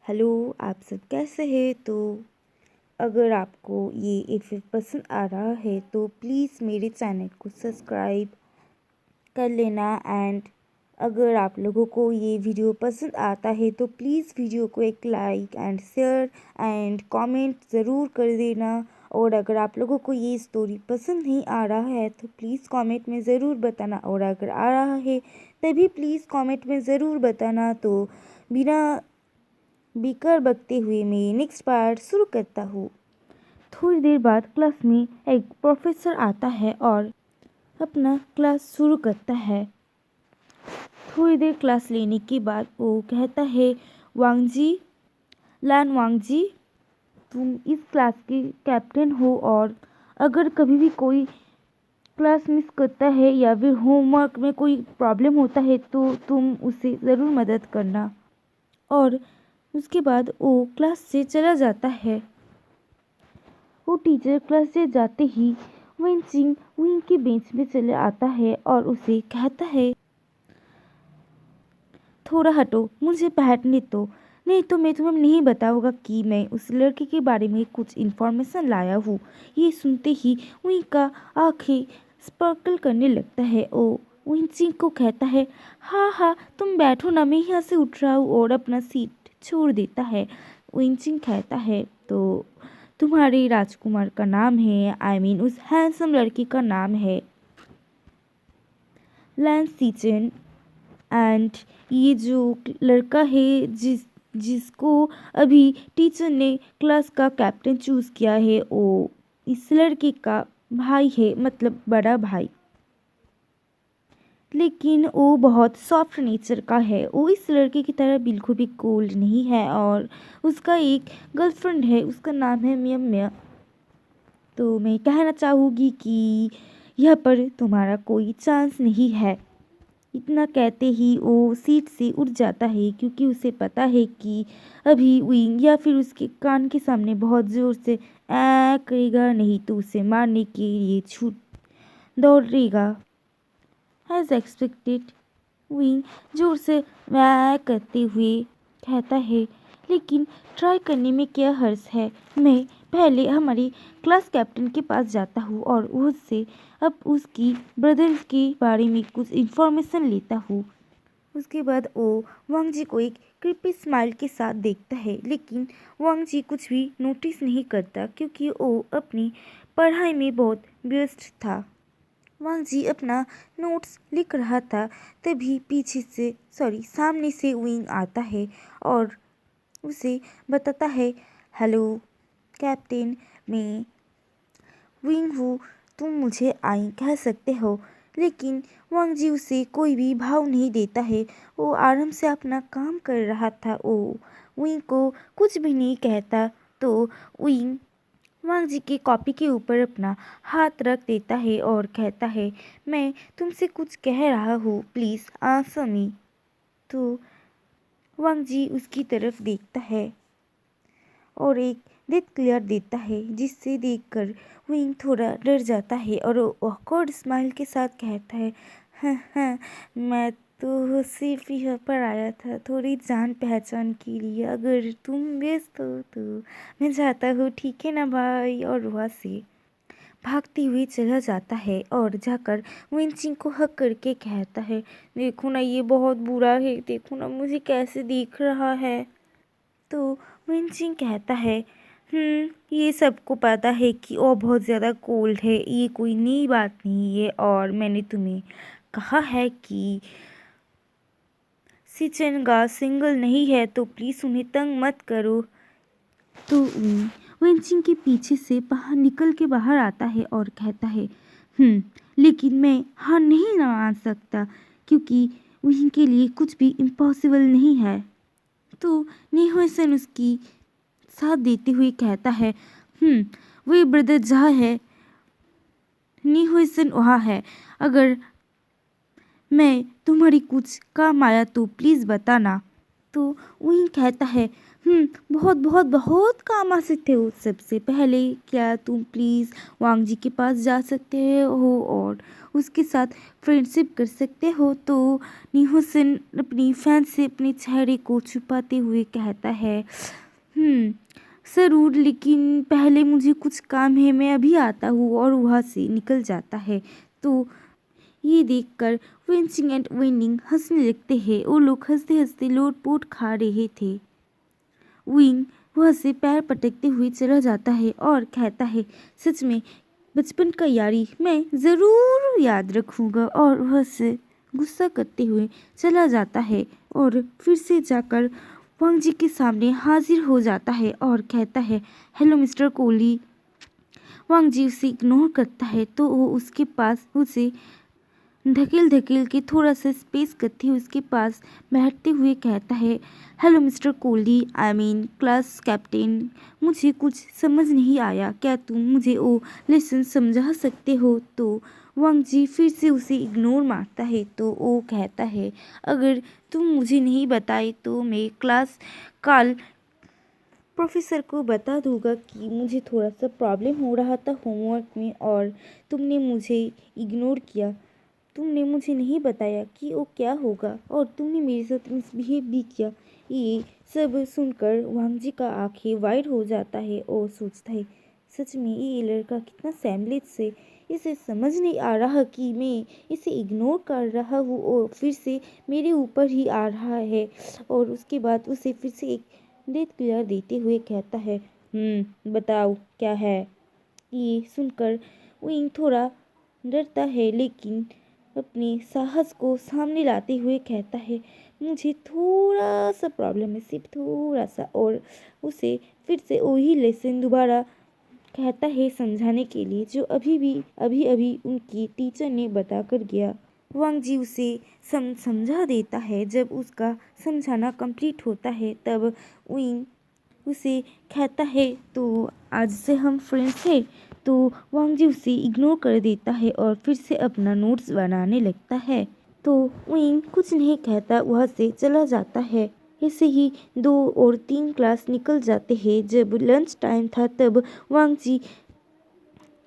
Hello, आप सब कैसे हैं? तो अगर आपको ये एपिसोड पसंद आ रहा है तो प्लीज़ मेरे चैनल को सब्सक्राइब कर लेना। एंड अगर आप लोगों को ये वीडियो पसंद आता है तो प्लीज़ वीडियो को एक like and share and comment ज़रूर कर देना। और अगर आप लोगों को ये स्टोरी पसंद नहीं आ रहा है तो प्लीज़ कमेंट में ज़रूर बताना, और अगर आ रहा है तभी प्लीज़ कमेंट में ज़रूर बताना। तो बिना बीकर बकते हुए मैं नेक्स्ट पार्ट शुरू करता हूँ। थोड़ी देर बाद क्लास में एक प्रोफेसर आता है और अपना क्लास शुरू करता है। थोड़ी देर क्लास लेने के बाद वो कहता है, वांगजी, लान वांगजी, तुम इस क्लास के कैप्टन हो, और अगर कभी भी कोई क्लास मिस करता है या फिर होमवर्क में कोई प्रॉब्लम होता है तो तुम उसे ज़रूर मदद करना। और उसके बाद वो क्लास से चला जाता है। वो टीचर क्लास से जाते ही वेंचिंग विंग के बेंच में चले आता है और उसे कहता है, थोड़ा हटो, मुझे बैठने दो, नहीं तो मैं तुम्हें नहीं बताऊंगा कि मैं उस लड़के के बारे में कुछ इन्फॉर्मेशन लाया हूँ। ये सुनते ही विंग का आंखें स्पर्कल करने लगता है। ओ विंचिंग को कहता है, हाँ हाँ तुम बैठो ना, मैं यहाँ से उठ रहा हूँ, और अपना सीट छोड़ देता है। विंचिंग कहता है, तो तुम्हारे राजकुमार का नाम है, उस हैंडसम लड़के का नाम है लैंस सीचन। एंड ये जो लड़का है जिसको अभी टीचर ने क्लास का कैप्टन चूज़ किया है, वो इस लड़के का भाई है, मतलब बड़ा भाई। लेकिन वो बहुत सॉफ्ट नेचर का है, वो इस लड़के की तरह बिल्कुल भी कोल्ड नहीं है, और उसका एक गर्लफ्रेंड है, उसका नाम है म्या। तो मैं कहना चाहूँगी कि यह पर तुम्हारा कोई चांस नहीं है। इतना कहते ही वो सीट से उठ जाता है, क्योंकि उसे पता है कि अभी विंग या फिर उसके कान के सामने बहुत ज़ोर से ऐ करेगा, नहीं तो उसे मारने के लिए छूट दौड़ेगा। एज एक्सपेक्टेड विंग जोर से वह करते हुए कहता है, लेकिन ट्राई करने में क्या हर्ज है। मैं पहले हमारी क्लास कैप्टन के पास जाता हूँ और उससे अब उसकी ब्रदर के बारे में कुछ इन्फॉर्मेशन लेता हूँ। उसके बाद वो वांग जी को एक क्रिपी स्माइल के साथ देखता है, लेकिन वांग जी कुछ भी नोटिस नहीं करता, क्योंकि वो अपनी पढ़ाई में बहुत व्यस्त था। वांग जी अपना नोट्स लिख रहा था, तभी सामने से विंग आता है और उसे बताता है, हेलो कैप्टन, मैं विंग हूँ, तुम मुझे आई कह सकते हो। लेकिन वांग जी उसे कोई भी भाव नहीं देता है। वो आराम से अपना काम कर रहा था, वो विंग को कुछ भी नहीं कहता। तो विंग वांग जी की कॉपी के ऊपर अपना हाथ रख देता है और कहता है, मैं तुमसे कुछ कह रहा हूँ, प्लीज़ आंसर मी। तो वांग जी उसकी तरफ देखता है और एक डेथ क्लियर देता है, जिससे देखकर विंग थोड़ा डर जाता है और ऑकवर्ड स्माइल के साथ कहता है, हाँ हाँ, मैं तो सिर्फ यहाँ पर आया था थोड़ी जान पहचान के लिए, अगर तुम व्यस्त हो तो मैं जाता हूँ, ठीक है ना भाई। और वहाँ से भागते हुए चला जाता है और जाकर विंचिंग को हक करके कहता है, देखो ना ये बहुत बुरा है, देखो ना मुझे कैसे देख रहा है। तो विंचिंग कहता है, ये सबको पता है कि वो बहुत ज़्यादा कोल्ड है, ये कोई नई बात नहीं है, और मैंने तुम्हें कहा है कि सिचनगा सिंगल नहीं है, तो प्लीज़ उन्हें तंग मत करो। तो विंचिंग के पीछे से बाहर निकल के बाहर आता है और कहता है, लेकिन मैं हार नहीं ना मान सकता, क्योंकि उनके लिए कुछ भी इम्पॉसिबल नहीं है। तो निहोसन उसकी साथ देते हुए कहता है, वही ब्रदर जहाँ है निहोसन वहाँ है, अगर मैं तुम्हारी कुछ काम आया तो प्लीज़ बताना। तो वही कहता है, बहुत बहुत बहुत काम आ सकते हो। सबसे पहले क्या तुम प्लीज़ वांग जी के पास जा सकते हो और उसके साथ फ्रेंडशिप कर सकते हो। तो निहोसन अपनी फैन से अपने चेहरे को छुपाते हुए कहता है, ज़रूर, लेकिन पहले मुझे कुछ काम है, मैं अभी आता हूँ, और वहाँ से निकल जाता है। तो ये देखकर विंचिंग एंड विनिंग हंसने लगते हैं। वो लोग हंसते हंसते लोटपोट खा रहे थे। विंग वह से पैर पटकते हुए चला जाता है और कहता है, सच में बचपन का यारी मैं ज़रूर याद रखूँगा। और वह से गुस्सा करते हुए चला जाता है और फिर से जाकर वांग जी के सामने हाजिर हो जाता है और कहता है, हेलो मिस्टर कोहली। वांग जी उसे इग्नोर करता है तो वो उसके पास उसे धकेल धकेल के थोड़ा सा स्पेस करते हुए उसके पास बैठते हुए कहता है, hello mister Kohli, I mean class captain, मुझे कुछ समझ नहीं आया, क्या तुम मुझे वो लेसन समझा सकते हो। तो वांग जी फिर से उसे इग्नोर मारता है। तो वो कहता है, अगर तुम मुझे नहीं बताए तो मैं क्लास काल प्रोफेसर को बता दूंगा कि मुझे थोड़ा सा प्रॉब्लम हो रहा था होमवर्क में और तुमने मुझे इग्नोर किया। तुमने मुझे नहीं बताया कि वो क्या होगा और तुमने मेरे साथ मिसबिहेव भी किया। ये सब सुनकर वांग जी का आंखें वाइड हो जाता है और सोचता है, सच में ये लड़का कितना सैमलेस है। इसे समझ नहीं आ रहा कि मैं इसे इग्नोर कर रहा हूँ और फिर से मेरे ऊपर ही आ रहा है। और उसके बाद उसे फिर से एक डेथ क्लियर देते हुए कहता है, बताओ क्या है। ये सुनकर विंग थोड़ा डरता है लेकिन अपने साहस को सामने लाते हुए कहता है, मुझे थोड़ा सा प्रॉब्लम है, सिर्फ थोड़ा सा। और उसे फिर से वही लेसन दोबारा कहता है समझाने के लिए जो अभी अभी उनकी टीचर ने बता कर गया। वांग जी उसे समझा देता है। जब उसका समझाना कंप्लीट होता है तब विंग उसे कहता है, तो आज से हम फ्रेंड्स हैं। तो वांग जी उसे इग्नोर कर देता है और फिर से अपना नोट्स बनाने लगता है। तो विंग कुछ नहीं कहता, वहाँ से चला जाता है। ऐसे ही 2 और 3 क्लास निकल जाते हैं। जब लंच टाइम था तब वांग जी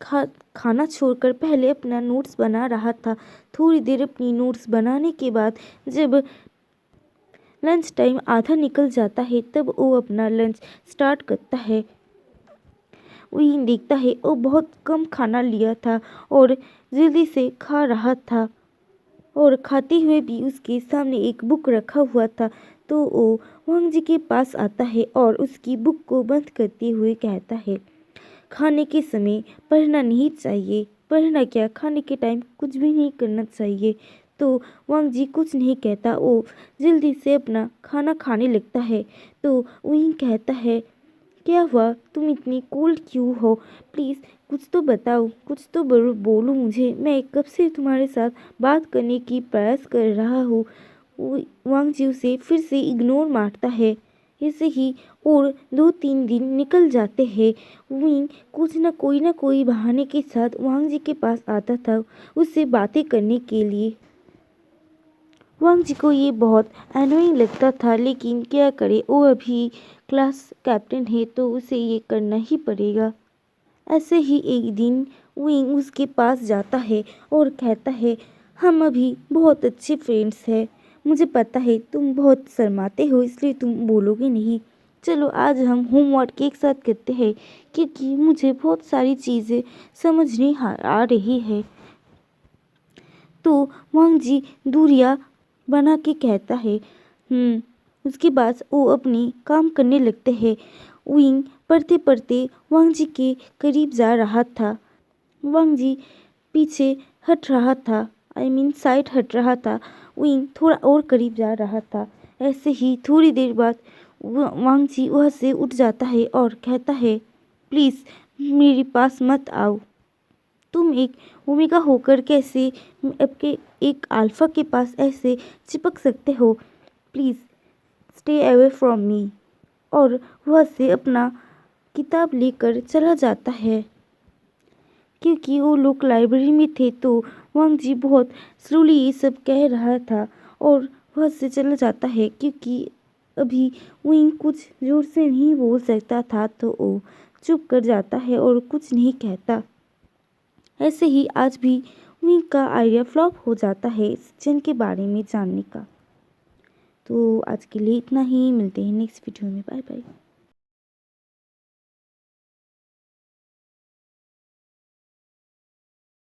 खाना छोड़कर पहले अपना नोट्स बना रहा था। थोड़ी देर अपनी नोट्स बनाने के बाद जब लंच टाइम आधा निकल जाता है तब वो अपना लंच स्टार्ट करता है। वही देखता है वो बहुत कम खाना लिया था और जल्दी से खा रहा था और खाते हुए भी उसके सामने एक बुक रखा हुआ था। तो वो वांग जी के पास आता है और उसकी बुक को बंद करते हुए कहता है, खाने के समय पढ़ना नहीं चाहिए। पढ़ना क्या, खाने के टाइम कुछ भी नहीं करना चाहिए। तो वांग जी कुछ नहीं कहता, वो जल्दी से अपना खाना खाने लगता है। तो वही कहता है, क्या हुआ, तुम इतनी कोल्ड क्यों हो, प्लीज़ कुछ तो बताओ, कुछ तो बोलो मुझे, मैं कब से तुम्हारे साथ बात करने की प्रयास कर रहा हूँ। वांग जी उसे फिर से इग्नोर मारता है। ऐसे ही और 2-3 दिन निकल जाते हैं। विंग कुछ ना कोई बहाने के साथ वांग जी के पास आता था उससे बातें करने के लिए। वांग जी को ये बहुत एनोइंग लगता था लेकिन क्या करे, वो अभी क्लास कैप्टन है तो उसे ये करना ही पड़ेगा। ऐसे ही एक दिन विंग उसके पास जाता है और कहता है, हम अभी बहुत अच्छे फ्रेंड्स हैं। मुझे पता है तुम बहुत शर्माते हो इसलिए तुम बोलोगे नहीं। चलो आज हम होमवर्क एक साथ करते हैं क्योंकि मुझे बहुत सारी चीज़ें समझ नहीं आ रही है। तो वांग जी दूरियां बना के कहता है, उसके बाद वो अपनी काम करने लगते हैं। विंग पढ़ते पढ़ते वांग जी के करीब जा रहा था। वांग जी पीछे हट रहा था, आई मीन साइड हट रहा था। विंग थोड़ा और करीब जा रहा था। ऐसे ही थोड़ी देर बाद वांग जी वहाँ से उठ जाता है और कहता है, प्लीज़ मेरे पास मत आओ। तुम एक ओमेगा होकर कैसे आपके एक अल्फा के पास ऐसे चिपक सकते हो। Please stay away from me. और वह से अपना किताब लेकर चला जाता है। क्योंकि वो लोग लाइब्रेरी में थे तो वांग जी बहुत स्लोली ये सब कह रहा था और वह से चला जाता है क्योंकि अभी विंग कुछ ज़ोर से नहीं बोल सकता था तो वो चुप कर जाता है और कुछ नहीं कहता। ऐसे ही आज भी विंग का आइडिया फ्लॉप हो जाता है सचिन के बारे में जानने का। तो आज के लिए इतना ही, मिलते हैं नेक्स्ट वीडियो में। Bye bye.